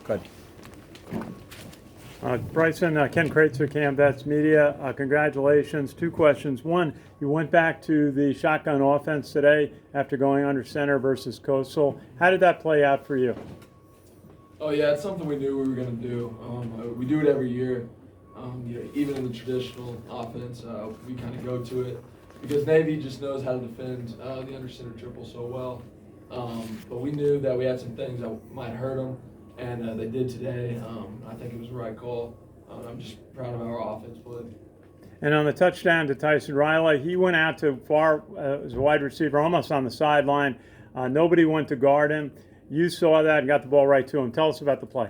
Good. Bryson, Ken Kreitzer, Commdnts Media. Congratulations. Two questions. One, you went back to the shotgun offense today after going under center versus Coastal. How did that play out for you? Oh yeah, it's something we knew we were going to do. We do it every year. Even in the traditional offense, we kind of go to it because Navy just knows how to defend the under center triple so well. But we knew that we had some things that might hurt them, and they did today. I think it was the right call. I'm just proud of our offense play. And on the touchdown to Tyson Riley, he went out to far as a wide receiver, almost on the sideline. Nobody went to guard him. You saw that and got the ball right to him. Tell us about the play.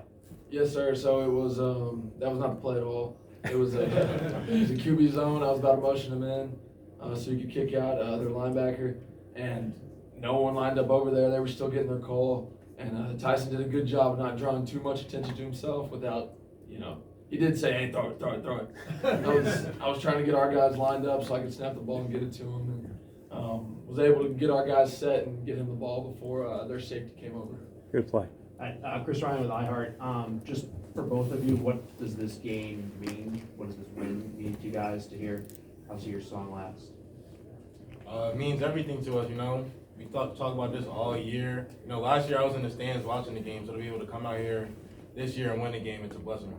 Yes, sir. So it was that was not the play at all. It was a QB zone. I was about to motion him in so he could kick out their linebacker, and no one lined up over there. They were still getting their call, and Tyson did a good job of not drawing too much attention to himself without, he did say, hey, throw it. I was trying to get our guys lined up so I could snap the ball and get it to him, and was able to get our guys set and get him the ball before their safety came over. Good play. Chris Ryan with iHeart. Just for both of you, what does this game mean? What does this win mean to you guys to hear? Obviously, your song last. It means everything to us, We talk about this all year. Last year I was in the stands watching the game, so to be able to come out here this year and win the game, it's a blessing.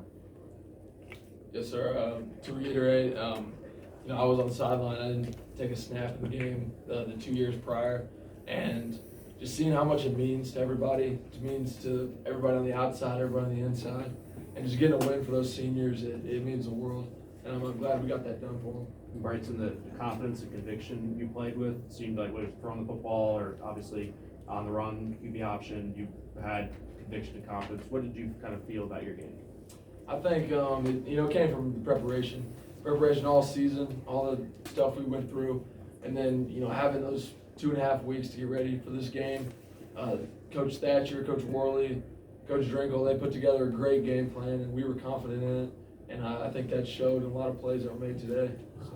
Yes, sir. To reiterate, I was on the sideline. I didn't take a snap in the game the 2 years prior, and just seeing how much it means to everybody. It means to everybody on the outside, everybody on the inside, and just getting a win for those seniors, it means the world. And I'm glad we got that done for them. Bryson, the confidence and conviction you played with seemed like whether it's throwing the football or obviously on the run QB option, you had conviction and confidence. What did you kind of feel about your game? I think it came from the preparation all season, all the stuff we went through, and then having those 2.5 weeks to get ready for this game. Coach Thatcher, Coach Worley, Coach Drinkle, they put together a great game plan, and we were confident in it. And I think that showed in a lot of plays that were made today. So.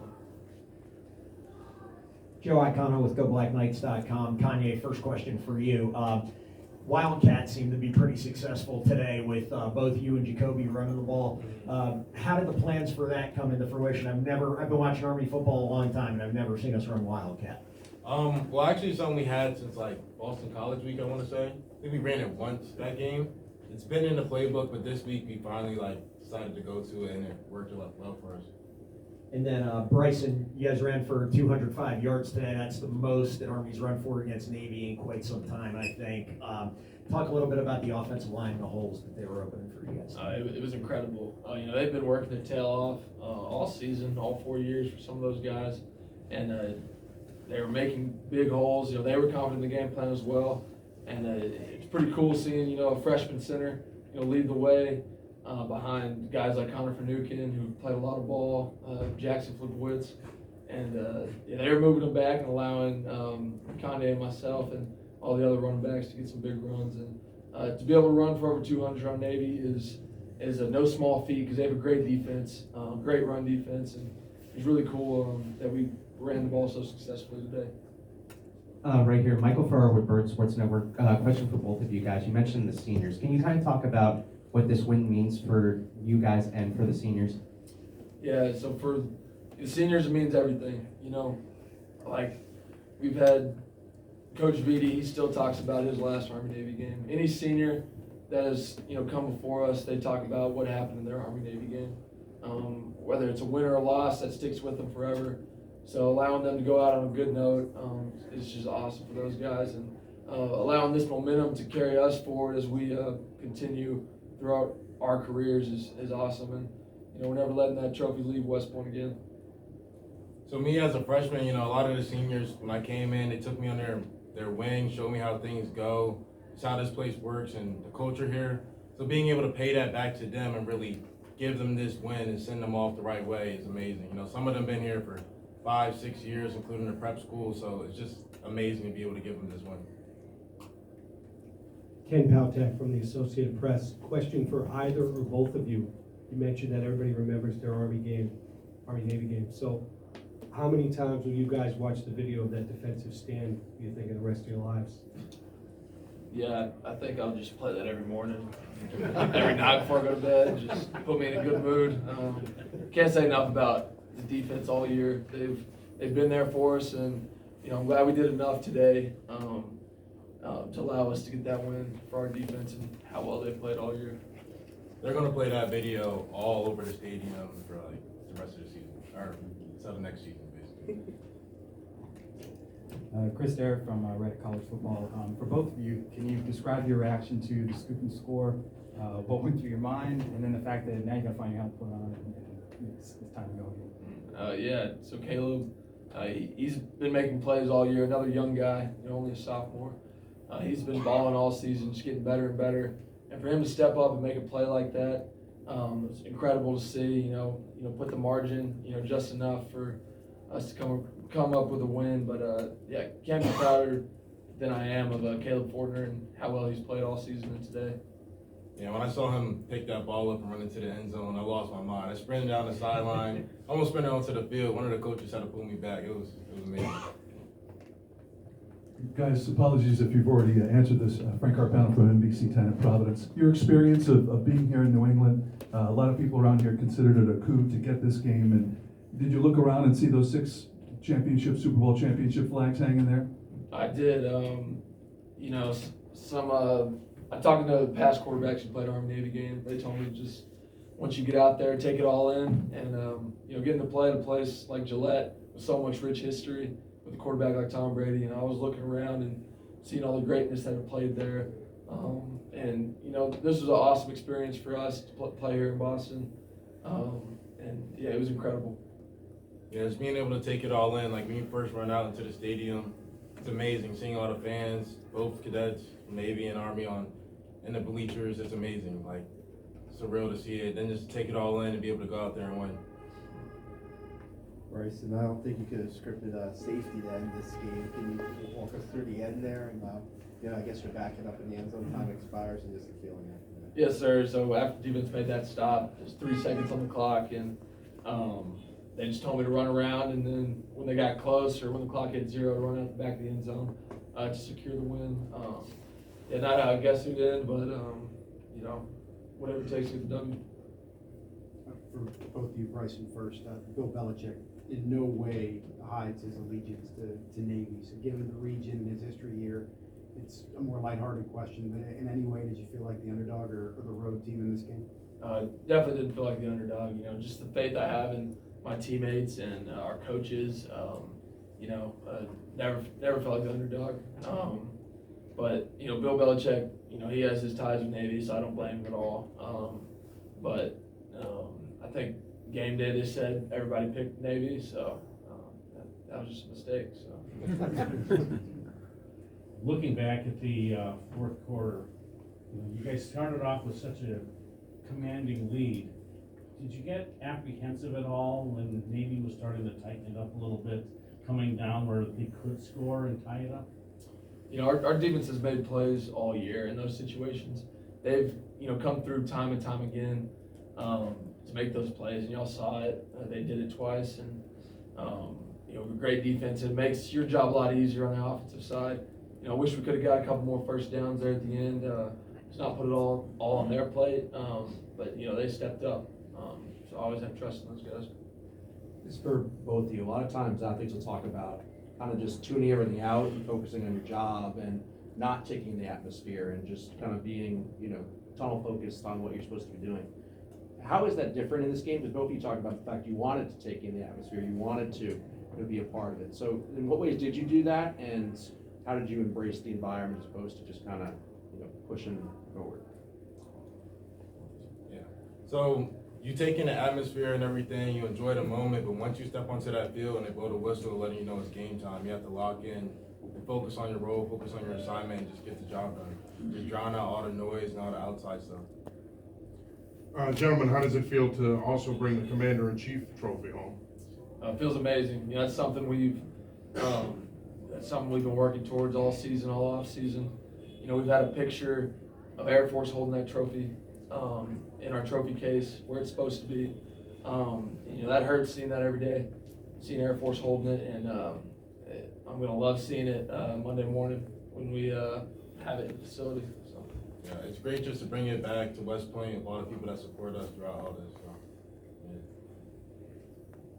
Joe Icono with GoBlackKnights.com. Kanye, first question for you. Wildcats seem to be pretty successful today with both you and Jacoby running the ball. How did the plans for that come into fruition? I've been watching Army football a long time, and I've never seen us run Wildcat. Well, actually, it's something we had since Boston College week, I want to say. I think we ran it once that game. It's been in the playbook, but this week we finally decided to go to it, and it worked a lot well for us. And then Bryson, you guys ran for 205 yards today. That's the most that Army's run for against Navy in quite some time, I think. Talk a little bit about the offensive line and the holes that they were opening for you guys. It was incredible. They've been working their tail off all season, all 4 years for some of those guys, and they were making big holes. They were confident in the game plan as well, and it's pretty cool seeing a freshman center lead the way. Behind guys like Connor Finucane, who played a lot of ball, Jackson Flipowitz, and they were moving them back and allowing Kanye and myself and all the other running backs to get some big runs. And to be able to run for over 200 on Navy is a no small feat because they have a great defense, great run defense, and it's really cool that we ran the ball so successfully today. Right here, Michael Farrar with Bird Sports Network. Question for both of you guys. You mentioned the seniors. Can you kind of talk about what this win means for you guys and for the seniors? Yeah, so for the seniors, it means everything. We've had Coach Vitti, he still talks about his last Army-Navy game. Any senior that has, come before us, they talk about what happened in their Army-Navy game. Whether it's a win or a loss, that sticks with them forever. So allowing them to go out on a good note is just awesome for those guys. And allowing this momentum to carry us forward as we continue throughout our careers is awesome, and we're never letting that trophy leave West Point again. So me as a freshman, a lot of the seniors, when I came in, they took me on their wing, showed me how things go, it's how this place works and the culture here. So being able to pay that back to them and really give them this win and send them off the right way is amazing. Some of them been here for 5-6 years, including the prep school, so it's just amazing to be able to give them this win. Ken Powtek from the Associated Press. Question for either or both of you. You mentioned that everybody remembers their Army-Navy game. So how many times will you guys watch the video of that defensive stand, do you think, in the rest of your lives? Yeah, I think I'll just play that every morning, every night before I go to bed. Just put me in a good mood. Can't say enough about the defense all year. They've been there for us, and I'm glad we did enough today to allow us to get that win for our defense and how well they played all year. They're gonna play that video all over the stadium for like the rest of the season, or until the next season, basically. Chris Derrick from Reddit College Football. For both of you, can you describe your reaction to the scoop and score? What went through your mind, and then the fact that now you gotta find out how to put it on it, and it's time to go again. Yeah, so Caleb, he's been making plays all year. Another young guy, only a sophomore. He's been balling all season, just getting better and better. And for him to step up and make a play like that, it's incredible to see. Put the margin, just enough for us to come up with a win. But yeah, can't be prouder than I am of Caleb Fortner and how well he's played all season and today. Yeah, when I saw him pick that ball up and run into the end zone, I lost my mind. I sprinted down the sideline, almost sprinted onto the field. One of the coaches had to pull me back. It was amazing. Guys, apologies if you've already answered this. Frank Carpano from NBC 10 in Providence. Your experience of being here in New England, a lot of people around here considered it a coup to get this game. And did you look around and see those 6 Super Bowl championship flags hanging there? I did. I'm talking to past quarterbacks who played Army-Navy game. They told me just once you get out there, take it all in, and getting to play at a place like Gillette with so much rich history with a quarterback like Tom Brady. I was looking around and seeing all the greatness that had played there, and this was an awesome experience for us to play here in Boston, and yeah, it was incredible. Yeah, just being able to take it all in. Like when you first run out into the stadium, it's amazing seeing all the fans, both cadets, Navy and Army in the bleachers. It's amazing. Like surreal to see it. Then just take it all in and be able to go out there and win. Bryson, I don't think you could have scripted safety to end this game. Can you walk us through the end there? And I guess you're backing up in the end zone, time expires, and just the feeling after that. Yes, sir. So after defense made that stop, there's 3 seconds on the clock, and they just told me to run around, and then when they got close, or when the clock hit 0, to run out the back of the end zone to secure the win. Yeah, not how I guessed it in, but whatever it takes to get the W. For both of you, Bryson first, Bill Belichick in no way hides his allegiance to Navy. So given the region and his history here, it's a more lighthearted question, but in any way, did you feel like the underdog or the road team in this game? Definitely didn't feel like the underdog. Just the faith I have in my teammates and our coaches. Never felt like the underdog. But Bill Belichick, he has his ties with Navy, so I don't blame him at all. But I think game day they said everybody picked Navy, so that was just a mistake. So. Looking back at the fourth quarter, you guys started off with such a commanding lead. Did you get apprehensive at all when Navy was starting to tighten it up a little bit, coming down where they could score and tie it up? Our defense has made plays all year in those situations. They've come through time and time again to make those plays, and y'all saw it. They did it twice, and great defense. It makes your job a lot easier on the offensive side. I wish we could have got a couple more first downs there at the end. Just not put it all on their plate, but they stepped up. So I always have trust in those guys. This is for both of you. A lot of times athletes will talk about kind of just tuning everything out and focusing on your job and not taking the atmosphere and just kind of being, tunnel focused on what you're supposed to be doing. How is that different in this game? Because both of you talked about the fact you wanted to take in the atmosphere, you wanted to be a part of it. So in what ways did you do that, and how did you embrace the environment as opposed to just kind of, pushing forward? Yeah. So you take in the atmosphere and everything, you enjoy the moment, but once you step onto that field and they blow the whistle letting you know it's game time, you have to lock in and focus on your role, focus on your assignment, and just get the job done. Just drown out all the noise and all the outside stuff. Gentlemen, how does it feel to also bring the Commander-in-Chief trophy home? It feels amazing. That's something we've been working towards all season, all off season. We've had a picture of Air Force holding that trophy in our trophy case where it's supposed to be. That hurts seeing that every day, seeing Air Force holding it, and I'm gonna love seeing it Monday morning when we have it in the facility, so. Yeah, it's great just to bring it back to West Point. A lot of people that support us throughout all this. So, yeah.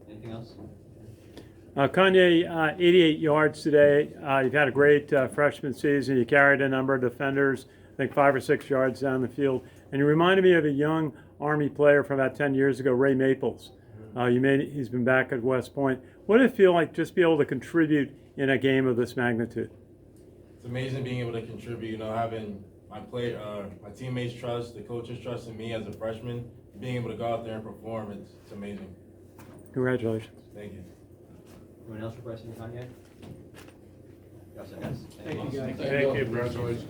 Anything else? Kanye, 88 yards today. You've had a great freshman season. You carried a number of defenders, I think 5 or 6 yards down the field. And you reminded me of a young Army player from about 10 years ago, Ray Maples. He's been back at West Point. What did it feel like just be able to contribute in a game of this magnitude? It's amazing being able to contribute. You know, having my teammates trust, the coaches trust in me as a freshman, being able to go out there and perform. It's amazing. Congratulations. Thank you. Anyone else for Bryson and Kanye? Yes, I guess. Thank you, guys. Thank you, congratulations.